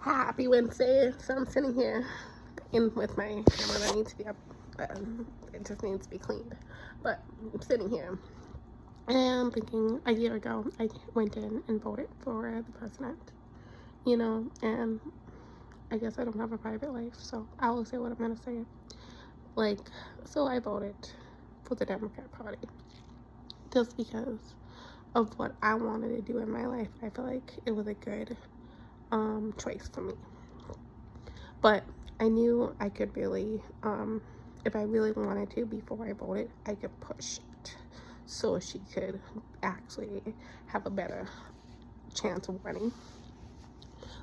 Happy Wednesday. So I'm sitting here in with my camera that needs to be up. It just needs to be cleaned. But I'm sitting here and thinking a year ago I went in and voted for the president, and I guess I don't have a private life, so I will say what I'm gonna say. So I voted for the Democrat Party just because of what I wanted to do in my life. I feel like it was a good choice for me. But I knew I could really, if I really wanted to, before I voted, I could push it so she could actually have a better chance of winning.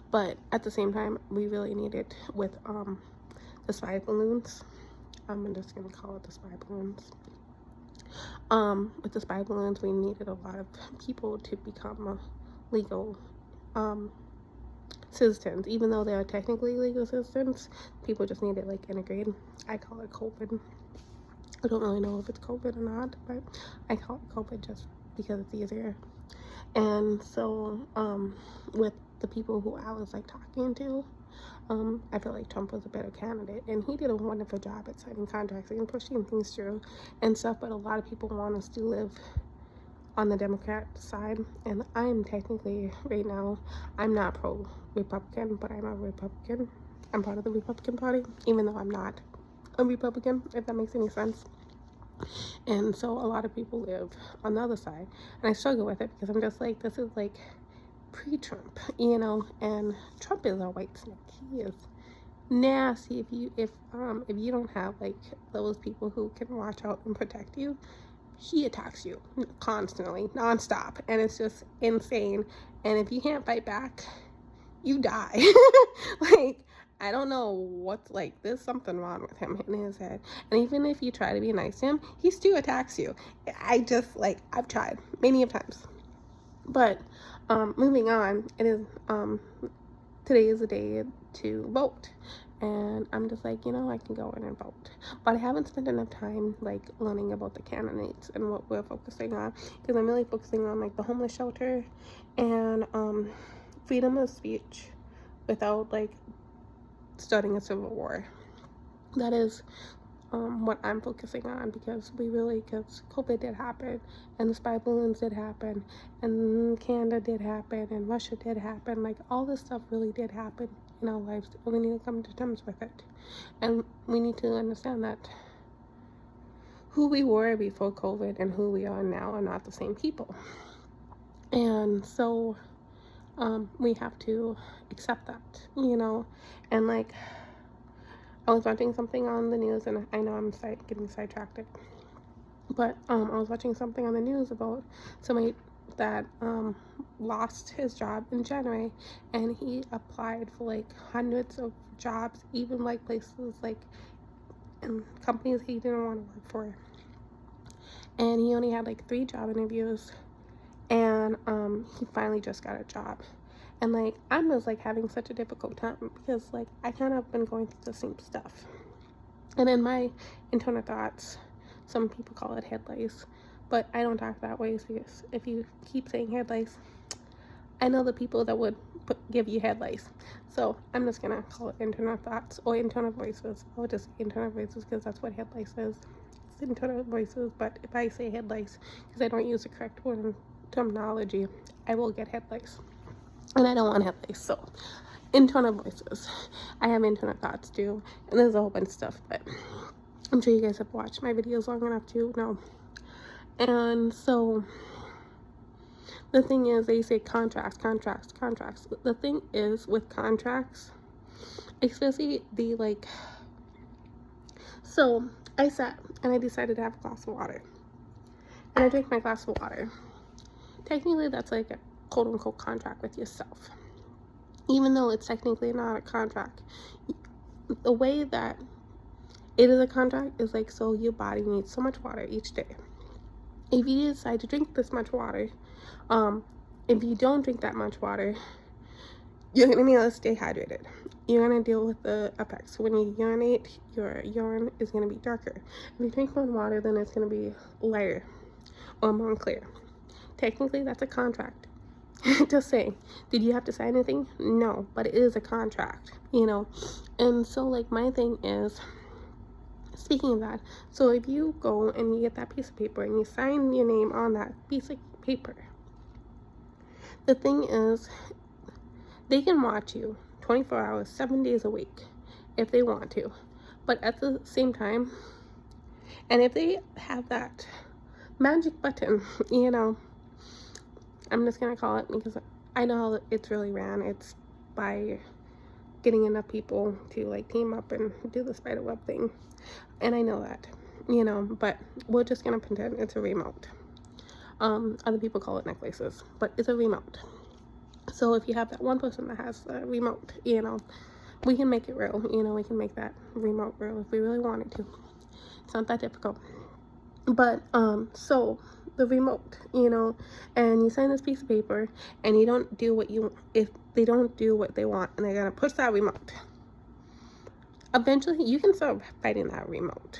But at the same time, we really needed with the spy balloons. I'm just gonna call it the spy balloons. With the spy balloons, we needed a lot of people to become legal citizens, even though they are technically legal citizens. People just need it integrated. I call it COVID. I don't really know if it's COVID or not, but I call it COVID just because it's easier. And so with the people who I was talking to, I feel like Trump was a better candidate, and he did a wonderful job at signing contracts and pushing things through and stuff. But a lot of people want us to live on the Democrat side, and I'm technically, right now, I'm not pro-Republican, but I'm a Republican. I'm part of the Republican Party, even though I'm not a Republican, if that makes any sense. And so a lot of people live on the other side, and I struggle with it because I'm just this is pre-Trump, and Trump is a white snake. He is nasty. If you don't have those people who can watch out and protect you, he attacks you constantly, nonstop, and it's just insane. And if you can't fight back, you die. I don't know what's there's something wrong with him in his head. And even if you try to be nice to him, he still attacks you. I just I've tried many of times. But moving on, it is today is the day to vote. And I'm just I can go in and vote. But I haven't spent enough time learning about the candidates and what we're focusing on, because I'm really focusing on the homeless shelter and freedom of speech without starting a civil war. That is what I'm focusing on, because COVID did happen, and the spy balloons did happen, and Canada did happen, and Russia did happen. All this stuff really did happen in our lives, and we need to come to terms with it. And we need to understand that who we were before COVID and who we are now are not the same people. And so we have to accept that, and I was watching something on the news, and I know I'm getting sidetracked, but I was watching something on the news about somebody that lost his job in January, and he applied for hundreds of jobs, even places in companies he didn't want to work for, and he only had 3 job interviews, and he finally just got a job. And I'm just having such a difficult time, because I kind of been going through the same stuff. And in my internal thoughts, some people call it head lice, but I don't talk that way, because if you keep saying head lice, I know the people that would give you head lice. So I'm just gonna call it internal thoughts or internal voices. I'll just say internal voices, because that's what head lice is. It's internal voices. But if I say head lice because I don't use the correct word and terminology, I will get head lice. And I don't want head lice. So internal voices. I have internal thoughts too, and there's a whole bunch of stuff, but I'm sure you guys have watched my videos long enough to know. And so the thing is, they say contracts. The thing is, with contracts, especially so I sat and I decided to have a glass of water, and I drank my glass of water. Technically, that's a quote-unquote contract with yourself, even though it's technically not a contract. The way that it is a contract is so your body needs so much water each day. If you decide to drink this much water, if you don't drink that much water, you're going to be able to stay hydrated. You're going to deal with the effects. When you urinate, your urine is going to be darker. If you drink more water, then it's going to be lighter or more clear. Technically, that's a contract. Just saying. Did you have to sign anything? No, but it is a contract, And so, like, my thing is, speaking of that, so if you go and you get that piece of paper and you sign your name on that piece of paper, the thing is, they can watch you 24 hours, 7 days a week if they want to. But at the same time, and if they have that magic button, I'm just going to call it, because I know how it's really ran. It's by getting enough people to, like, team up and do the spider web thing. And I know that, but we're just going to pretend it's a remote. Other people call it necklaces, but it's a remote. So if you have that one person that has a remote, we can make it real. We can make that remote real if we really wanted to. It's not that difficult. But, so the remote, and you sign this piece of paper and you don't do if they don't do what they want and they're going to push that remote, eventually you can start fighting that remote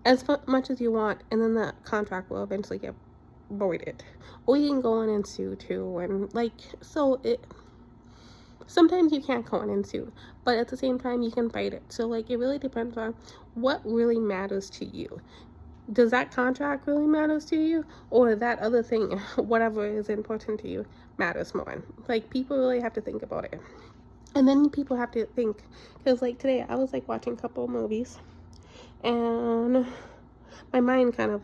as much as you want, and then the contract will eventually get voided. Or you can go in and sue too, and sometimes you can't go in and sue, but at the same time you can fight it. So, it really depends on what really matters to you. Does that contract really matters to you, or that other thing, whatever is important to you, matters more? People really have to think about it. And then people have to think, because today I was watching a couple of movies, and my mind kind of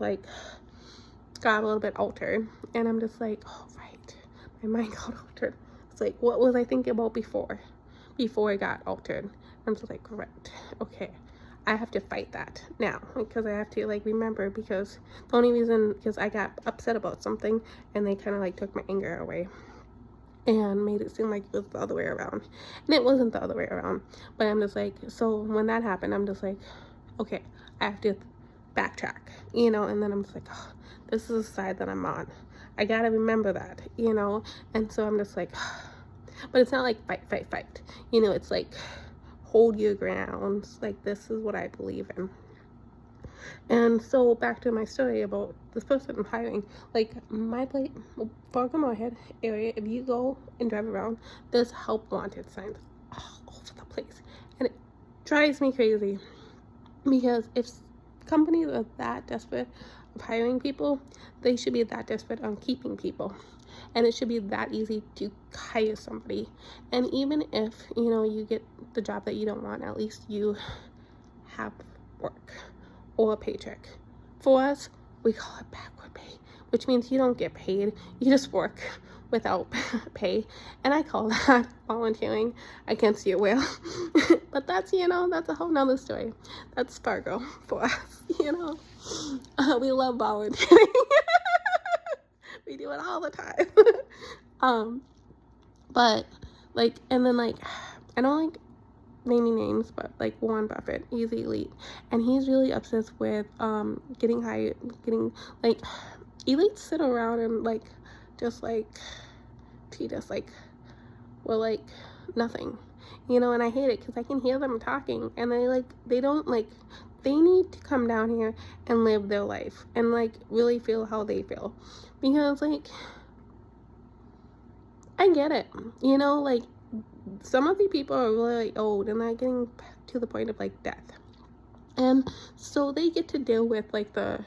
got a little bit altered, and I'm just oh right, my mind got altered. It's what was I thinking about before it got altered? I'm just correct, okay, I have to fight that now, because I have to remember, because the only reason, because I got upset about something and they kind of took my anger away and made it seem like it was the other way around, and it wasn't the other way around. But I'm just so when that happened, I'm just okay, I have to backtrack, and then I'm just oh, this is the side that I'm on, I gotta remember that, and so I'm just but it's not fight, it's hold your grounds, this is what I believe in. And so back to my story about this person I'm hiring, my place, Fargo Moorhead area, if you go and drive around, there's help wanted signs all over the place, and it drives me crazy, because if companies are that desperate of hiring people, they should be that desperate on keeping people, and it should be that easy to hire somebody. And even if you get the job that you don't want, at least you have work or a paycheck. For us, we call it backward pay, which means you don't get paid, you just work without pay, and I call that volunteering against your will. But that's that's a whole nother story. That's Fargo for us. We love volunteering. We do it all the time. But and then I don't naming names, but Warren Buffett, he's elite, and he's really obsessed with getting elites sit around and just treat us we're nothing, and I hate it, because I can hear them talking, and they don't they need to come down here and live their life and really feel how they feel, because I get it, some of the people are really old and they're getting to the point of death, and so they get to deal with the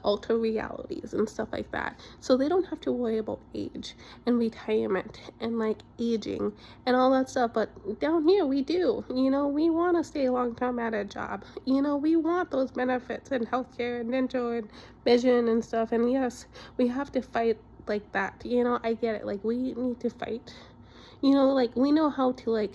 alter realities and stuff like that, so they don't have to worry about age and retirement and aging and all that stuff. But down here we do, we want to stay a long time at a job, we want those benefits and healthcare and dental and vision and stuff, and yes, we have to fight that, I get it, we need to fight, we know how to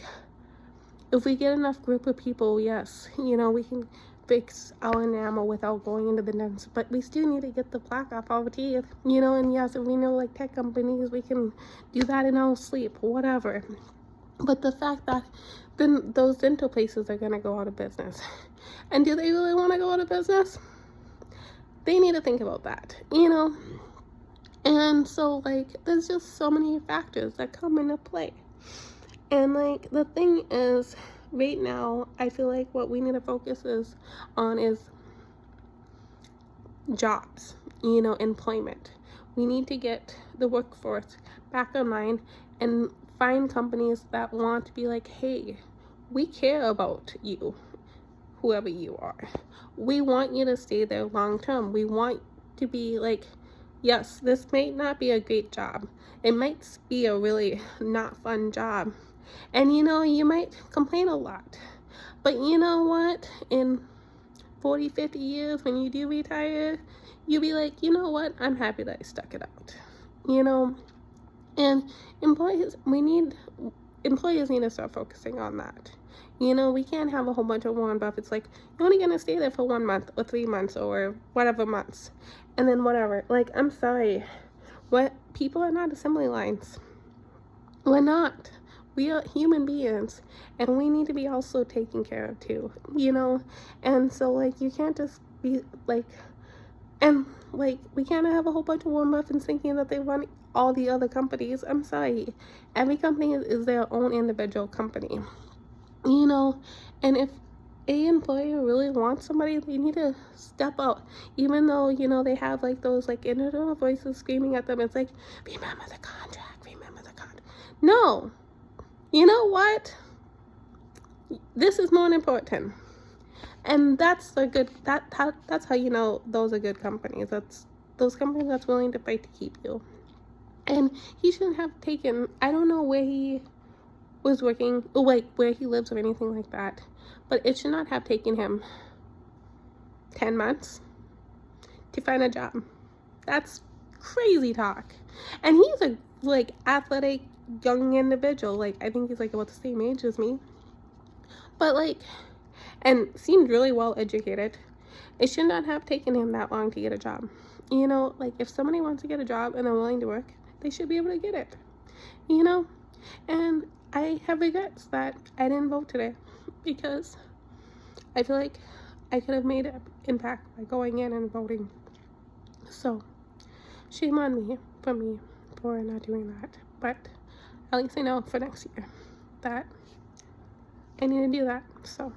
if we get enough group of people, yes, we can fix our enamel without going into the dentist, but we still need to get the plaque off our teeth, and yes, if we know tech companies, we can do that in our sleep, whatever. But the fact that then those dental places are going to go out of business, and do they really want to go out of business? They need to think about that, and so there's just so many factors that come into play. And the thing is, right now, I feel what we need to focus on is jobs, employment. We need to get the workforce back of mind and find companies that want to be like, hey, we care about you, whoever you are. We want you to stay there long term. We want to be like, yes, this may not be a great job. It might be a really not fun job. And you might complain a lot. But you know what? In 40, 50 years, when you do retire, you'll be like, you know what? I'm happy that I stuck it out. And employers need to start focusing on that. We can't have a whole bunch of Warren Buffett's like, you're only gonna stay there for 1 month or 3 months or whatever months, and then whatever. Like, I'm sorry, people are not assembly lines. We're not. We are human beings, and we need to be also taken care of too. And so, like, you can't just be like, and like, we can't have a whole bunch of Warren Buffett's thinking that they run all the other companies. I'm sorry, every company is their own individual company. And if a employer really wants somebody, they need to step out. Even though, they have like those like internal voices screaming at them. It's like, remember the contract, remember the contract. No. You know what? This is more important. And that's that's how you know those are good companies. That's those companies that's willing to fight to keep you. And he shouldn't have taken, I don't know where he was working, or like where he lives or anything like that, but it should not have taken him 10 months to find a job. That's crazy talk. And he's a like athletic young individual. Like, I think he's like about the same age as me, but like, and seemed really well educated. It should not have taken him that long to get a job. Like, if somebody wants to get a job and they're willing to work, they should be able to get it. And I have regrets that I didn't vote today, because I feel like I could have made an impact by going in and voting. So shame on me for not doing that. But at least I know for next year that I need to do that. So